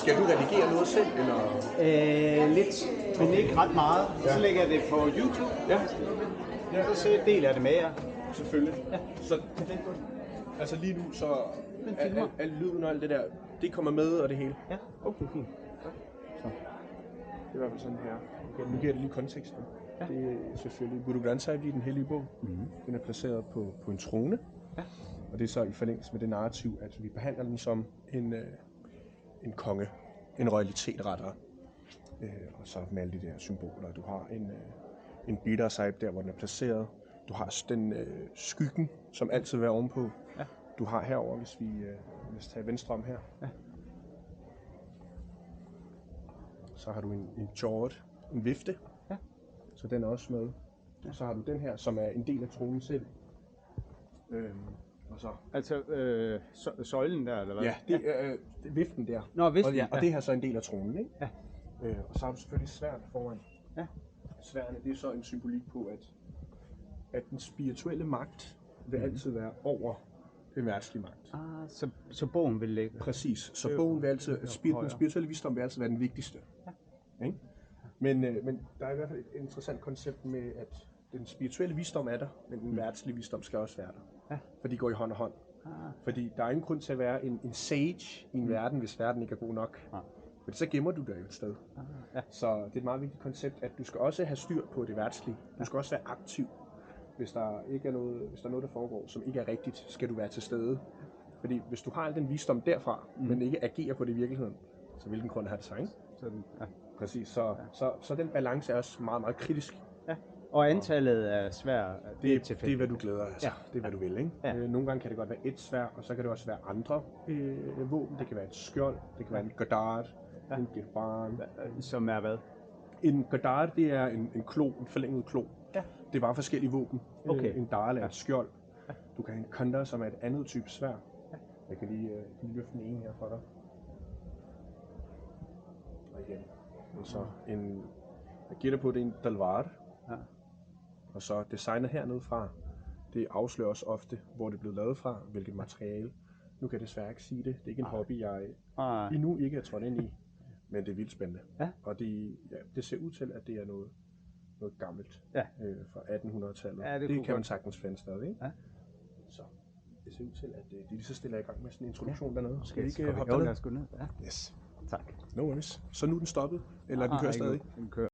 Skal du redigere noget selv, eller? Lidt, men ikke ret meget. Så lægger jeg det på YouTube. Ja. Så deler jeg det med jer. Selvfølgelig. Ja. Så altså lige nu, så al lyden og alt det der, det kommer med og det hele? Ja. Okay, fint. Ja. Så. Det er i hvert fald sådan her. Okay, nu giver det lige konteksten. Ja. Det er selvfølgelig Guru Granth Sahib i den hellige bog. Mm-hmm. Den er placeret på en trone. Ja. Og det er så i forlængelse med det narrativ, at vi behandler den som en konge, en royalitet rettere. Og så med alle de der symboler. Du har en Bidar Sahib der, hvor den er placeret. Du har den skyggen, som altid vil være ovenpå. Ja. Du har herover, hvis vi tager venstre om her. Ja. Så har du en jord, en vifte. Ja. Så den er også med. Ja. Og så har du den her, som er en del af tronen selv. Og så. Altså søjlen der, eller hvad? Ja, det er viften der. Nå, viften. Og det her så en del af tronen, ikke? Ja. Og så har du selvfølgelig sværd foran. Ja. Sværene, det er så en symbolik på, at den spirituelle magt vil altid være over den verdslige magt. Så bogen vil ligge? Præcis. Så bogen vil altid, den spirituelle visdom vil altid være den vigtigste. Ja. Ikke? Men der er i hvert fald et interessant koncept med, at den spirituelle visdom er der, men den verdslige visdom skal også være der. Ja. For de går i hånd og hånd. Fordi der er ingen grund til at være en sage i en verden, hvis verden ikke er god nok. Men så gemmer du dig jo et sted. Ja. Så det er et meget vigtigt koncept, at du skal også have styr på det verdslige. Du skal også være aktiv. Hvis der er noget, der foregår, som ikke er rigtigt, skal du være til stede. Fordi hvis du har al den visdom derfra, men ikke agerer på det i virkeligheden, så hvilken grund har det sig, ikke? Ja. Præcis. Så den balance er også meget, meget kritisk. Ja. Og antallet af sværd, det er, hvad du glæder, altså. Ja. Det er, hvad du vil, ikke? Ja. Nogle gange kan det godt være et sværd, og så kan det også være andre våben. Det kan være et skjold, det kan være en godard, en girban. Som er hvad? En godard, det er en klo, en forlænget klo. Ja. Det er bare forskellige våben. Okay. En dal er et skjold. Ja. Du kan have en kanda, som er et andet type sværd. Ja. Jeg kan lige løfte den ene her for dig. Og igen. Og så jeg gætter på, det er en dalvar. Ja. Og så designet hernede fra, det afslører også ofte, hvor det er blevet lavet fra, hvilket materiale. Nu kan jeg desværre ikke sige det. Det er ikke en hobby, jeg endnu ikke er trådt ind i. Men det er vildt spændende. Ja. Og det ser ud til, at det er noget gammelt fra 1800-tallet. Ja, det kan man sagtens finde stadig. Ikke? Ja. Så det ser ud til, at det lige så stille er i gang med sådan en introduktion dernede. Skal vi ikke hoppe derned? Lad os gå ned. Ja. Yes. Tak. No worries. Så nu er den stoppet? Eller den kører stadig? Den kører.